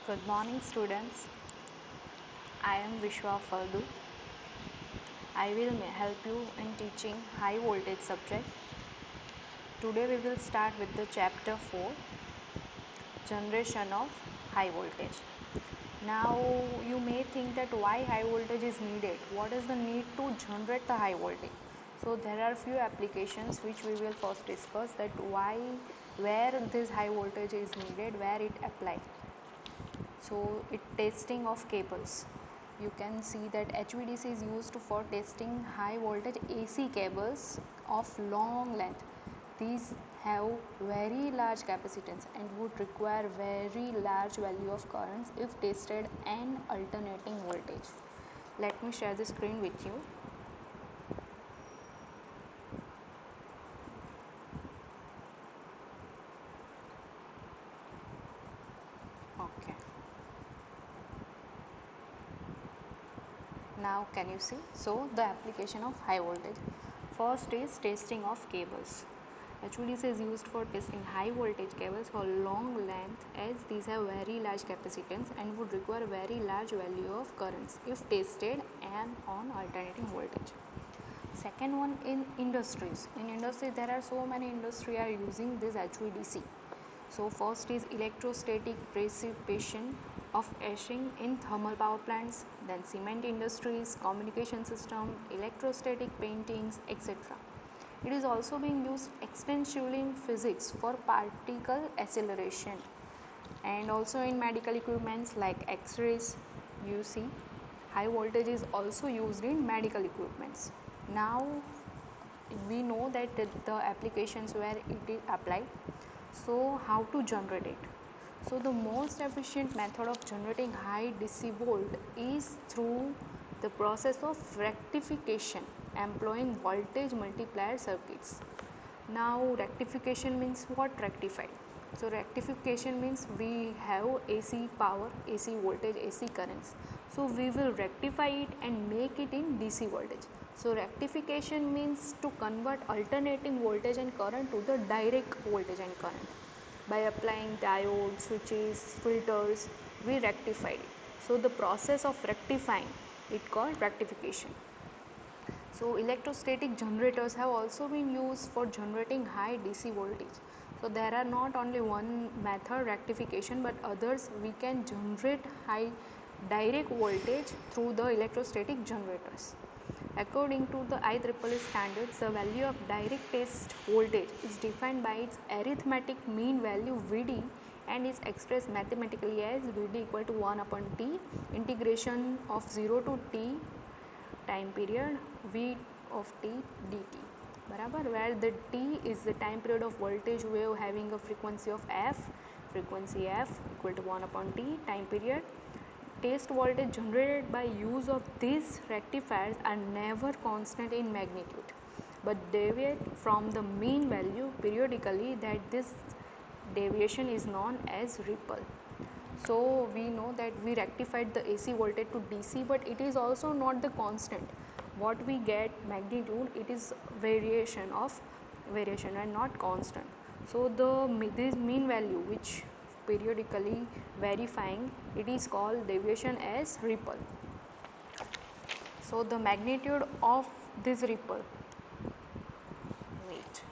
Good morning, students. I am Vishwa Faldu. I will help you in teaching high voltage subject. Today we will start with the chapter 4, generation of high voltage. Now you may think that why high voltage is needed? What is the need to generate the high voltage? So there are few applications which we will first discuss, that why, where this high voltage is needed, where it applies. So it testing of cables. You can see that HVDC is used for testing high voltage AC cables of long length. These have very large capacitance and would require very large value of currents if tested and alternating voltage. Let me share the screen with you. Okay. Now can you see? So the application of high voltage. First is testing of cables. HVDC is used for testing high voltage cables for long length, as these have very large capacitance and would require very large value of currents if tested and on alternating voltage. Second one, in industries. In industries there are so many industries are using this HVDC. So first is electrostatic precipitation of etching in thermal power plants, then cement industries, communication system, electrostatic paintings, etc. It is also being used extensively in physics for particle acceleration, and also in medical equipments like X-rays. You see, high voltage is also used in medical equipments. Now we know that the applications where it is applied. So how to generate it? So the most efficient method of generating high DC volt is through the process of rectification, employing voltage multiplier circuits. Now rectification means what? Rectified. So rectification means we have AC power, AC voltage, AC currents. So we will rectify it and make it in DC voltage. So rectification means to convert alternating voltage and current to the direct voltage and current. By applying diodes, switches, filters, we rectify it. So the process of rectifying it called rectification. So electrostatic generators have also been used for generating high DC voltage. So there are not only one method rectification, but others we can generate high direct voltage through the electrostatic generators. According to the IEEE standards, the value of direct test voltage is defined by its arithmetic mean value Vd and is expressed mathematically as Vd equal to 1 upon T integration of 0 to T time period V of T dt. बराबर, where the T is the time period of voltage wave having a frequency of f, frequency f equal to 1 upon T time period. Test voltage generated by use of these rectifiers are never constant in magnitude, but deviate from the mean value periodically. That this deviation is known as ripple. So we know that we rectified the AC voltage to DC, but it is also not the constant. What we get magnitude, it is variation and not constant. So this mean value which periodically verifying, it is called deviation as ripple. So the magnitude of this ripple, wait,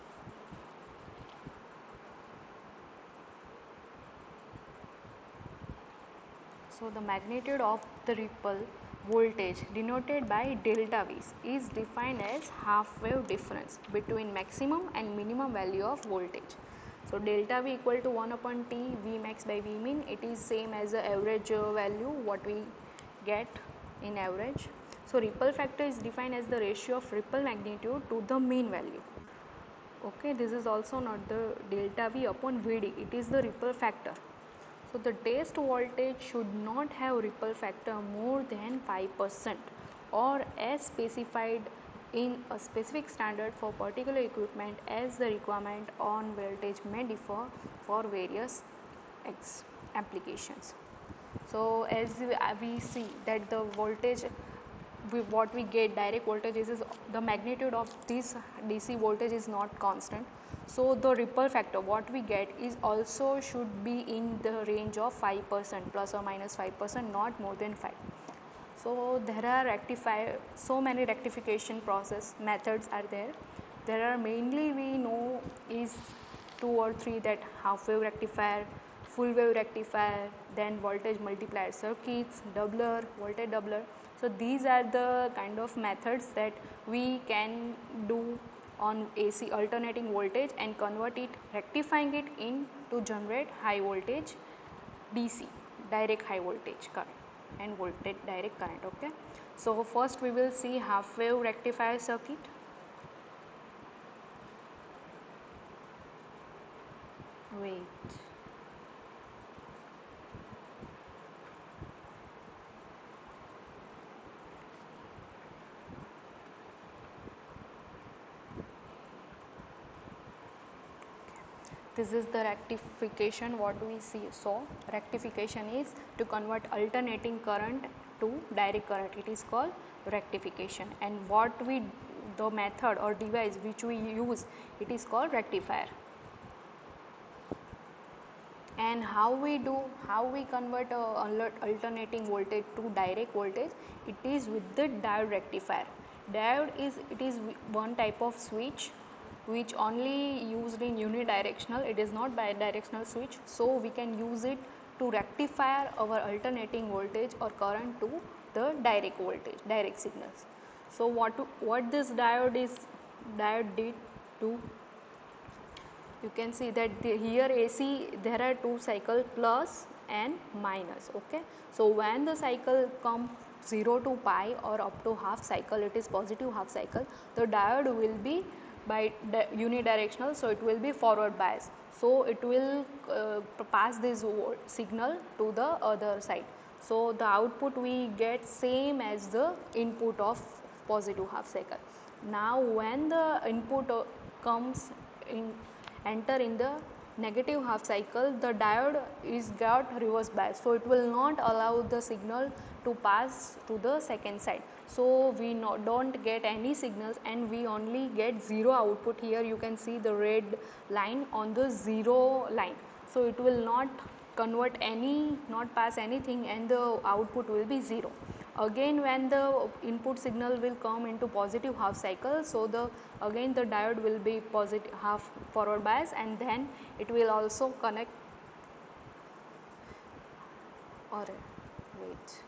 so the magnitude of the ripple voltage denoted by delta V is defined as half wave difference between maximum and minimum value of voltage. So delta V equal to 1 upon T V max by V min. It is same as the average value what we get in average. So ripple factor is defined as the ratio of ripple magnitude to the mean value. Okay, this is also not the delta V upon Vd, it is the ripple factor. So the test voltage should not have ripple factor more than 5% or as specified in a specific standard for particular equipment, as the requirement on voltage may differ for various applications. So as we see that the voltage what we get direct voltage is the magnitude of this DC voltage is not constant. So the ripple factor what we get is also should be in the range of 5%, plus or minus 5%, not more than 5. So there are so many rectification process methods are there. There are mainly we know is 2 or 3, that half wave rectifier, full wave rectifier, then voltage multiplier circuits, doubler, voltage doubler. So these are the kind of methods that we can do on AC alternating voltage and convert it, rectifying it in to generate high voltage DC, direct high voltage current and voltage direct current. Okay, so first we will see half wave rectifier circuit. Wait. This is the rectification what we see. So rectification is to convert alternating current to direct current. It is called rectification. And the method or device which we use, it is called rectifier. And how we convert alternating voltage to direct voltage? It is with the diode rectifier. Diode is one type of switch which only used in unidirectional. It is not bidirectional switch, so we can use it to rectify our alternating voltage or current to the direct voltage, direct signals. So what this diode did to, you can see that here AC there are two cycle, plus and minus. Okay, so when the cycle come 0 to pi or up to half cycle, it is positive half cycle, the diode will be unidirectional, so it will be forward bias, so it will pass this signal to the other side. So the output we get same as the input of positive half cycle. Now when the input comes in, enter in the negative half cycle, the diode is got reverse bias, so it will not allow the signal to pass to the second side. So we don't get any signals and we only get zero output. Here you can see the red line on the zero line, so it will not convert not pass anything, and the output will be zero. Again when the input signal will come into positive half cycle, so again the diode will be positive half forward bias, and then it will also connect, or wait,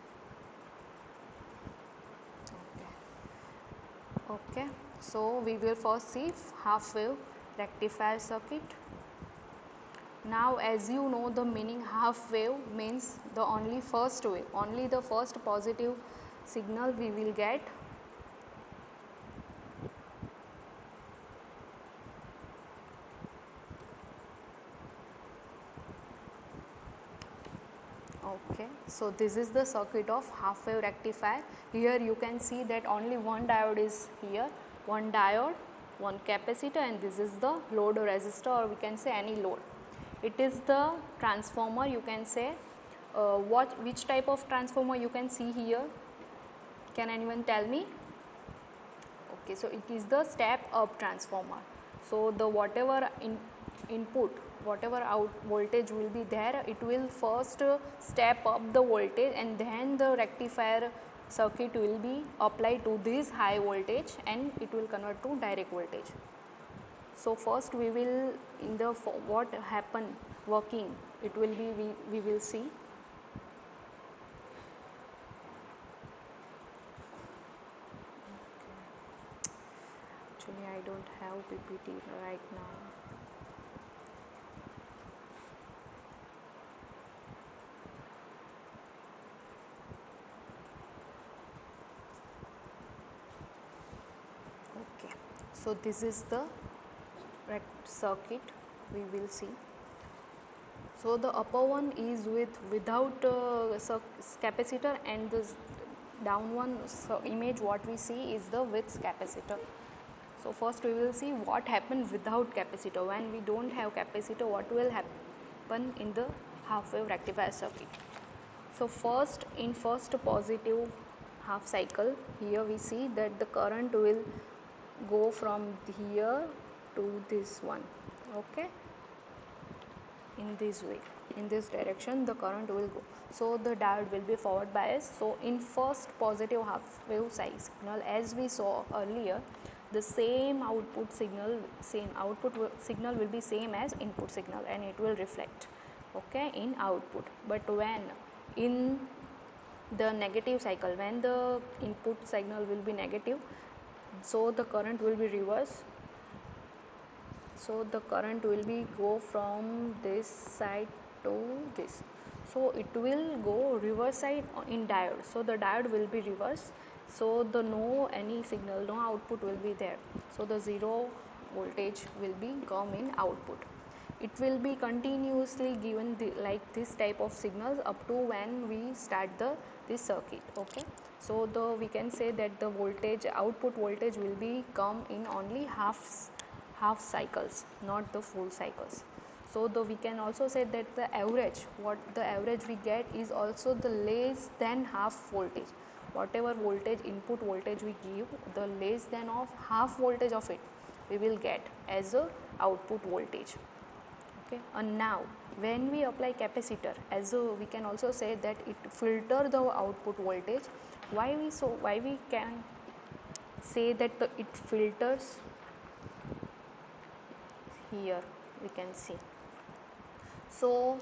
okay, so we will first see half wave rectifier circuit. Now as you know the meaning, half wave means the only first wave, only the first positive signal we will get. Okay, so this is the circuit of half wave rectifier. Here you can see that only one diode is here, one diode, one capacitor, and this is the load or resistor, or we can say any load. It is the transformer, you can say. Which type of transformer you can see here? Can anyone tell me? Okay, so it is the step up transformer. So the whatever input, whatever out voltage will be there, it will first step up the voltage, and then the rectifier circuit will be applied to this high voltage and it will convert to direct voltage. So first we will in the what happen working, it will be we will see. Actually I don't have PPT right now. Okay, so this is the circuit we will see. So the upper one is without capacitor, and this down one image what we see is the with capacitor. So first we will see what happens without capacitor. When we don't have capacitor, what will happen in the half wave rectifier circuit. So first in first positive half cycle, here we see that the current will go from here to this one. Okay, in this way, in this direction the current will go. So the diode will be forward biased. So in first positive half wave signal, as we saw earlier, the same output signal will be same as input signal, and it will reflect, okay, in output. But when in the negative cycle, when the input signal will be negative, so the current will be reverse. So the current will be go from this side to this, so it will go reverse side in diode, so the diode will be reverse, so the no any signal, no output will be there, so the zero voltage will be come in output. It will be continuously given like this type of signals up to when we start this circuit. Okay, so we can say that the voltage, output voltage will be come in only half cycles, not the full cycles. So we can also say that the average, what the average we get is also the less than half voltage. Whatever voltage, input voltage we give, the less than of half voltage of it we will get as a output voltage. Okay, and now when we apply capacitor, as we can also say that it filter the output voltage. Why we can say that it filters? Here we can see. So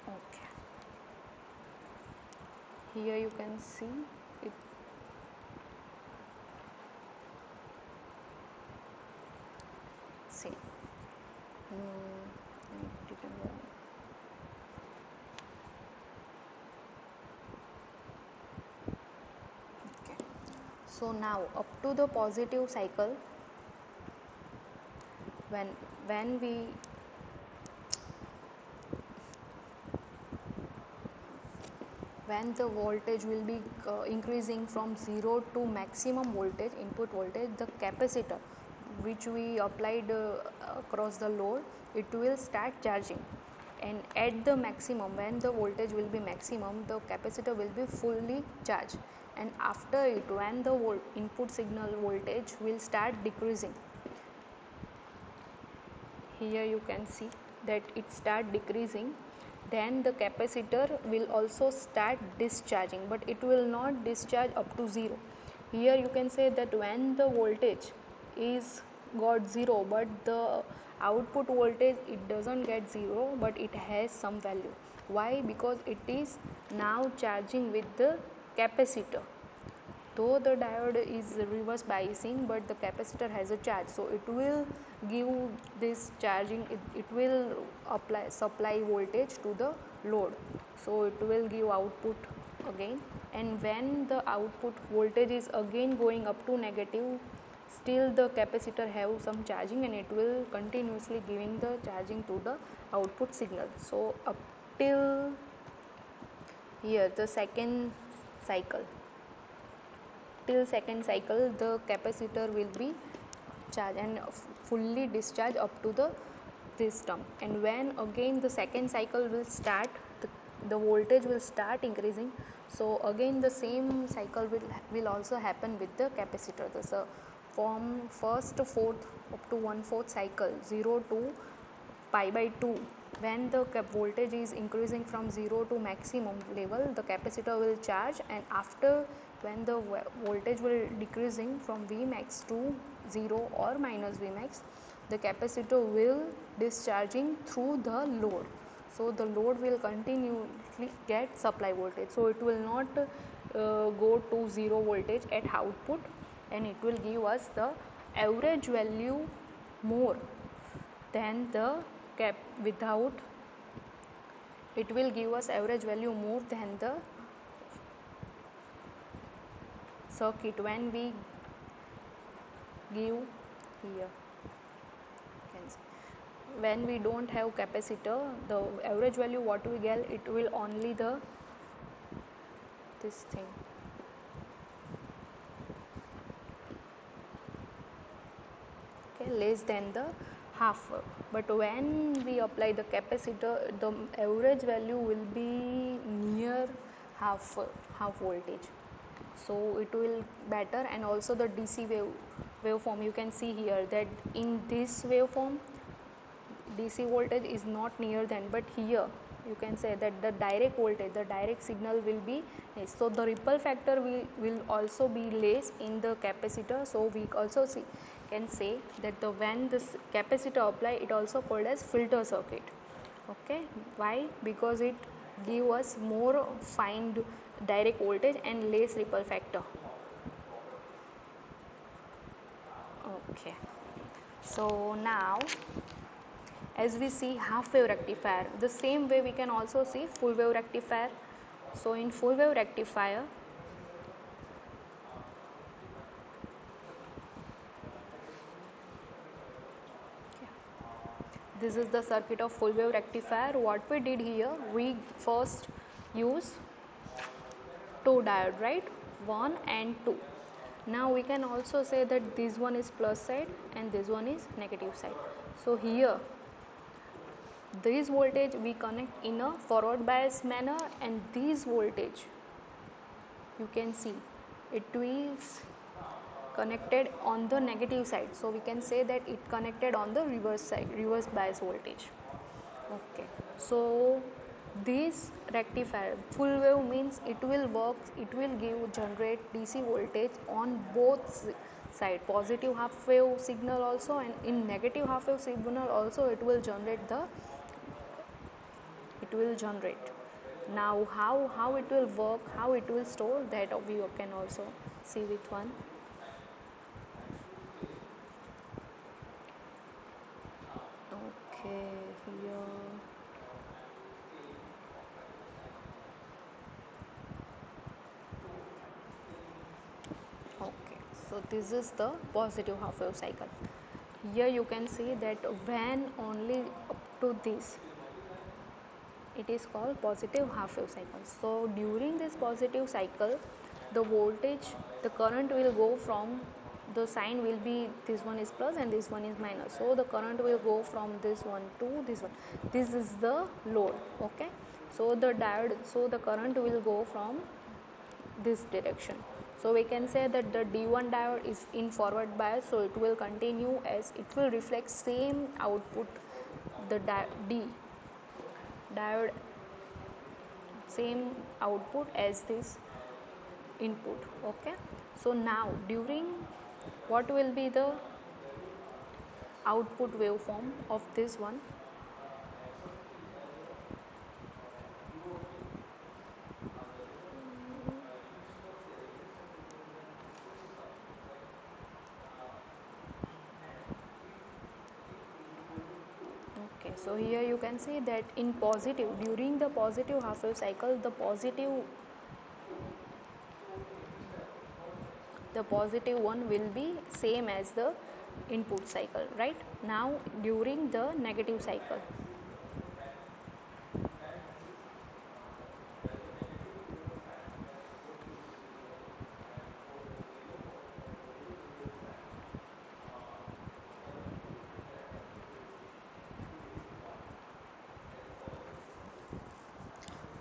okay, here you can see it. See, okay. So now up to the positive cycle, when we when the voltage will be increasing from 0 to maximum voltage, input voltage, the capacitor which we applied across the load, it will start charging, and at the maximum, when the voltage will be maximum, the capacitor will be fully charged, and after it, when the input signal voltage will start decreasing, here you can see that it start decreasing, then the capacitor will also start discharging, but it will not discharge up to 0. Here you can say that when the voltage is got 0, but the output voltage, it doesn't get 0, but it has some value. Why? Because it is now charging with the capacitor. Though the diode is reverse biasing, but the capacitor has a charge, so it will give this charging, it will supply voltage to the load, so it will give output again. And when the output voltage is again going up to negative, still the capacitor have some charging, and it will continuously giving the charging to the output signal. So up till here, the second cycle, till second cycle, the capacitor will be charged and fully discharged up to this term. And when again the second cycle will start, the voltage will start increasing, so again the same cycle will also happen with the capacitor. So from first fourth up to 1/4 cycle, 0 to pi by 2, when the voltage is increasing from 0 to maximum level, the capacitor will charge, and after, when the voltage will decreasing from Vmax to 0 or minus Vmax, the capacitor will discharging through the load, so the load will continuously get supply voltage, so it will not go to 0 voltage at output, and it will give us the average value more than the cap without, it will give us average value more than the circuit when we give here. When we don't have capacitor, the average value what we get, it will only the this thing, okay, less than the half. But when we apply the capacitor, the average value will be near half voltage, so it will better. And also the DC wave, waveform, you can see here that in this waveform DC voltage is not near than, but here you can say that the direct voltage, the direct signal will be less. So the ripple factor will also be less in the capacitor. So we also can say that the when this capacitor apply, it also called as filter circuit. Okay, why? Because it give us more fine direct voltage and less ripple factor. Okay, so now as we see half wave rectifier, the same way we can also see full wave rectifier. So in full wave rectifier, this is the circuit of full wave rectifier. What we did here, we first use two diode, right? 1 and 2. Now we can also say that this one is plus side and this one is negative side. So here this voltage we connect in a forward bias manner, and this voltage you can see it is connected on the negative side. So we can say that it connected on the reverse side, reverse bias voltage. Okay, so this rectifier full wave means it will work, it will generate DC voltage on both side, positive half wave signal also, and in negative half wave signal also it will generate now how it will work, how it will store, that we can also see with one. Okay, here okay, so this is the positive half wave cycle. Here you can see that when only up to this, it is called positive half wave cycle. So during this positive cycle, the voltage, the current will go from, the sign will be, this one is plus and this one is minus. So the current will go from this one to this one. This is the load. Okay, so the diode, so the current will go from this direction. So we can say that the D1 diode is in forward bias, so it will continue as it will reflect same output, the D diode same output as this input. Okay, so now during, what will be the output waveform of this one? Okay, so here you can see that in positive, during the positive half wave cycle, the positive one will be same as the input cycle, right? Now during the negative cycle,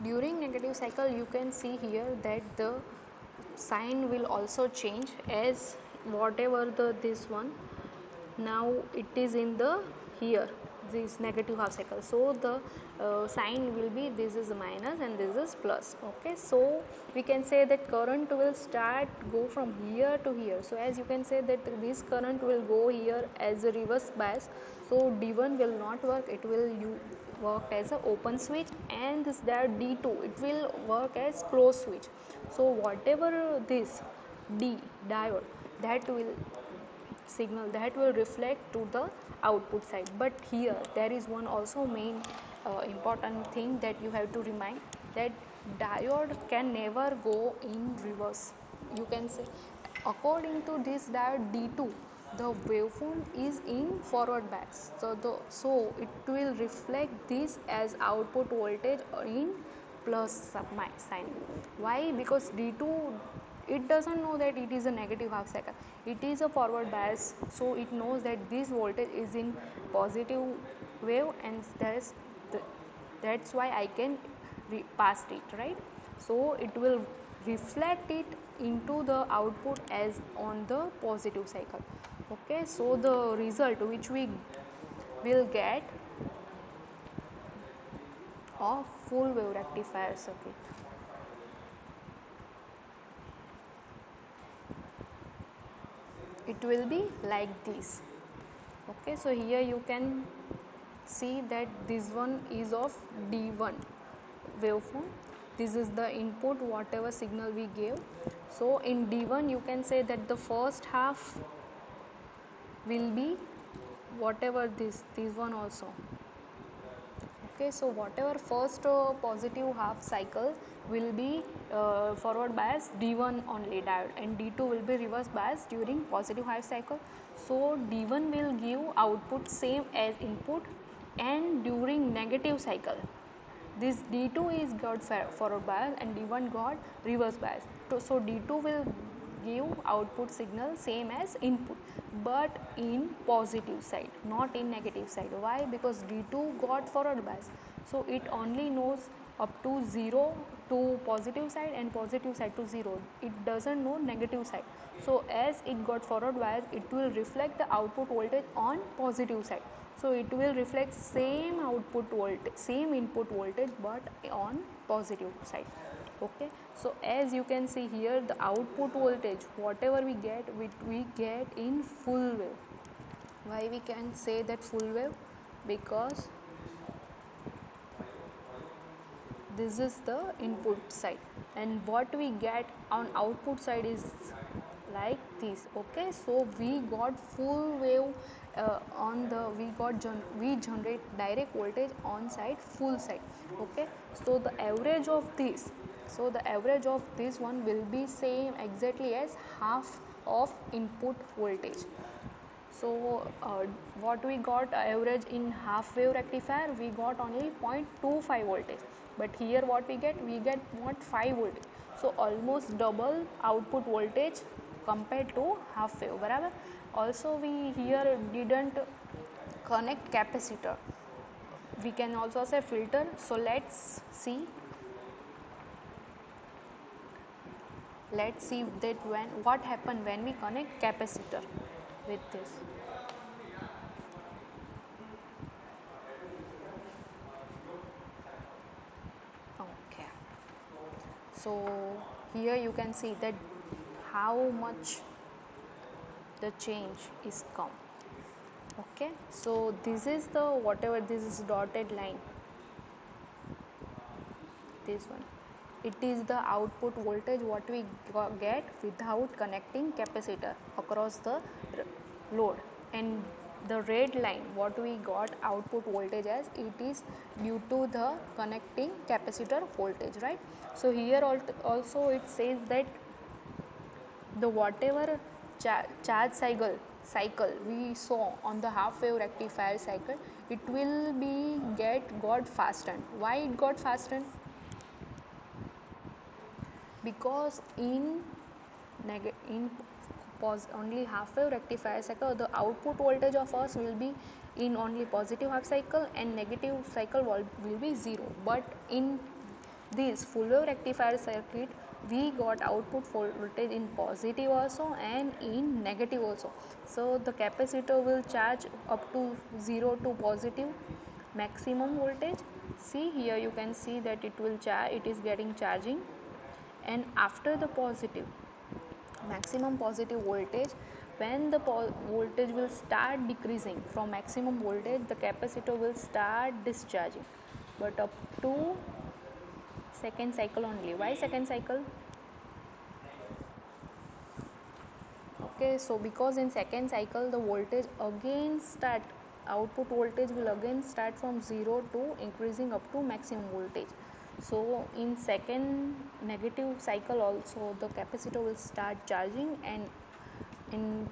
during negative cycle you can see here that the sign will also change, as whatever the this one, now it is in the here this negative half cycle, so the sign will be, this is minus and this is plus. Okay, so we can say that current will start go from here to here. So as you can say that this current will go here as a reverse bias, so D1 will not work, it will work as an open switch, and this D2 it will work as closed switch. So whatever this D diode, that will signal, that will reflect to the output side. But here there is one also main important thing that you have to remind, that diode can never go in reverse. You can say according to this diode D2, the waveform is in forward bias, so it will reflect this as output voltage in plus sign. Why? Because D2, it doesn't know that it is a negative half cycle, it is a forward bias, so it knows that this voltage is in positive wave, and that's why I can pass it, right? So it will reflect it into the output as on the positive cycle. Okay, so the result which we will get of full wave rectifier circuit. It will be like this. Okay, so here you can see that this one is of D1 waveform. This is the input whatever signal we gave. So in D1 you can say that the first half will be whatever this one also. Okay, so whatever first positive half cycle will be forward bias D1 only diode, and D2 will be reverse bias during positive half cycle. So D1 will give output same as input, and during negative cycle this D2 is got forward bias and D1 got reverse bias. So D2 will give output signal same as input, but in positive side, not in negative side. Why? Because D2 got forward bias, so it only knows up to 0 to positive side and positive side to 0. It doesn't know negative side. So as it got forward bias, it will reflect the output voltage on positive side. So it will reflect same output voltage, same input voltage, but on positive side. Okay, so as you can see here, the output voltage whatever we get in full wave. Why we can say that full wave? Because this is the input side, and what we get on output side is like this. Okay, so we got full wave on the we generate direct voltage on side, full side. Okay, so the average of this, one will be same exactly as half of input voltage. So what we got average in half wave rectifier, we got only 0.25 voltage, but here what we get 0.5 voltage. So almost double output voltage compared to half wave. बराबर. Also we here didn't connect capacitor. We can also say filter. So let's see that what happened when we connect capacitor with this. Okay, so here you can see that how much the change is come. Okay, so this is the whatever this is dotted line, this one, it is the output voltage what we get without connecting capacitor across the load, and the red line what we got output voltage as, it is due to the connecting capacitor voltage, right? So here also it says that the whatever charge cycle we saw on the half wave rectifier cycle, it will be got fastened. Why it got fastened? Because in only half wave rectifier cycle, the output voltage of us will be in only positive half cycle and negative cycle will be 0, but in this full wave rectifier circuit we got output voltage in positive also and in negative also. So the capacitor will charge up to 0 to positive maximum voltage. See here you can see that it will charge, it is getting charging, and after the positive maximum positive voltage, when the voltage will start decreasing from maximum voltage, the capacitor will start discharging, but up to second cycle only. Why second cycle? Okay, so because in second cycle the voltage again start, output voltage will again start from 0 to increasing up to maximum voltage. So in second negative cycle also the capacitor will start charging, and in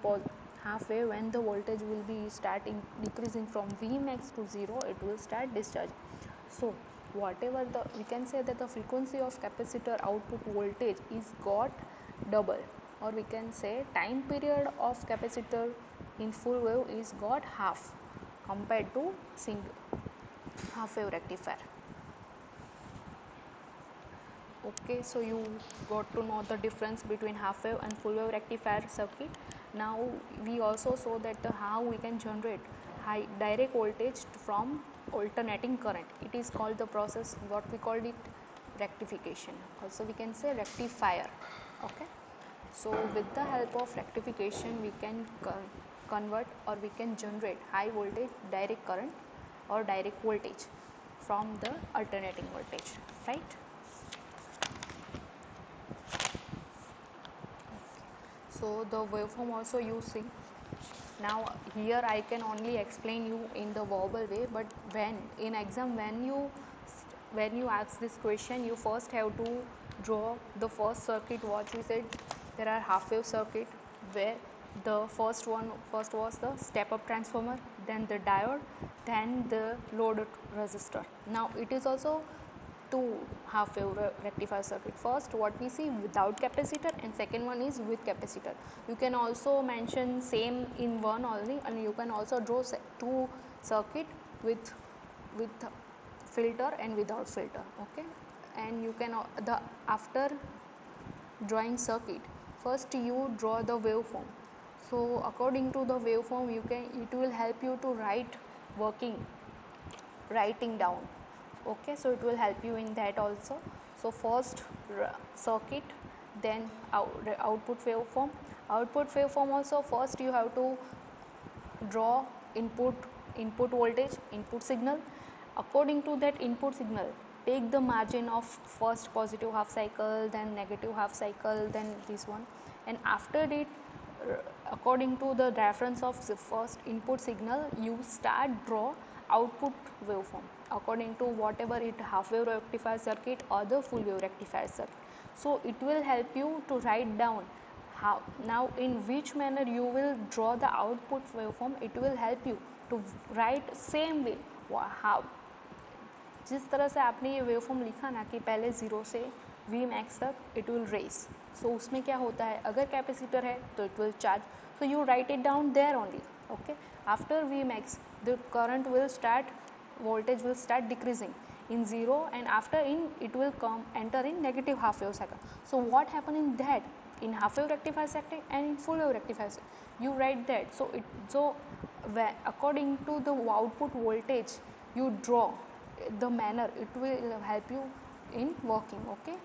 halfway when the voltage will be starting decreasing from Vmax to 0, it will start discharging. So whatever the, we can say that the frequency of capacitor output voltage is got double, or we can say time period of capacitor in full wave is got half compared to single half wave rectifier. Okay, so you got to know the difference between half wave and full wave rectifier circuit. Now we also saw that how we can generate high direct voltage from alternating current. It is called the process, what we called it, rectification. Also we can say rectifier. Okay, so with the help of rectification we can convert or we can generate high voltage direct current or direct voltage from the alternating voltage, right? So the waveform also you see. Now here I can only explain you in the verbal way, but when in exam when you ask this question, you first have to draw the first circuit. What we said, there are half wave circuit where the first was the step up transformer, then the diode, then the load resistor. Now it is also two half wave rectifier circuit. First what we see without capacitor, and second one is with capacitor. You can also mention same in one only, and you can also draw two circuit with filter and without filter. Okay, and you can the after drawing circuit, first you draw the waveform. So according to the waveform, it will help you to writing down. Okay, so it will help you in that also. So first circuit, then output waveform also. First you have to draw input voltage, input signal. According to that input signal, take the margin of first positive half cycle, then negative half cycle, then this one, and after it, according to the reference of the first input signal, you start draw output waveform according to whatever it half wave rectifier circuit or the full wave rectifier circuit. So it will help you to write down how, now in which manner you will draw the output waveform. It will help you to write same way how जिस तरह से आपने ये waveform लिखा ना कि पहले 0 से वी मैक्स तक इट विल रेस. सो उसमें क्या होता है, अगर कैपेसिटर है तो it will charge, so you write it down there only. Okay, after V max the current will start, voltage will start decreasing in 0, and after it will enter in negative half wave cycle. So what happened in that, in half wave rectifier circuit and in full wave rectifier circuit, you write that. So according to the output voltage you draw the manner, it will help you in working. Okay,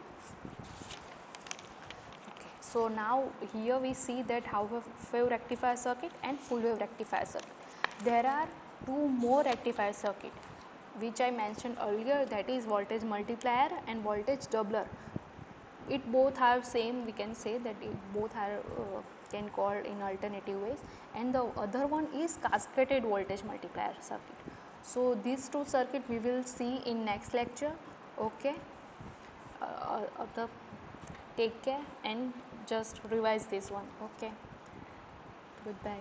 so now here we see that half wave rectifier circuit and full wave rectifier circuit. There are two more rectifier circuit which I mentioned earlier, that is voltage multiplier and voltage doubler. It both are same, we can say that it both are can call in alternative ways, and the other one is cascaded voltage multiplier circuit. So these two circuit we will see in next lecture. Okay, take care and just revise this one. Okay, goodbye.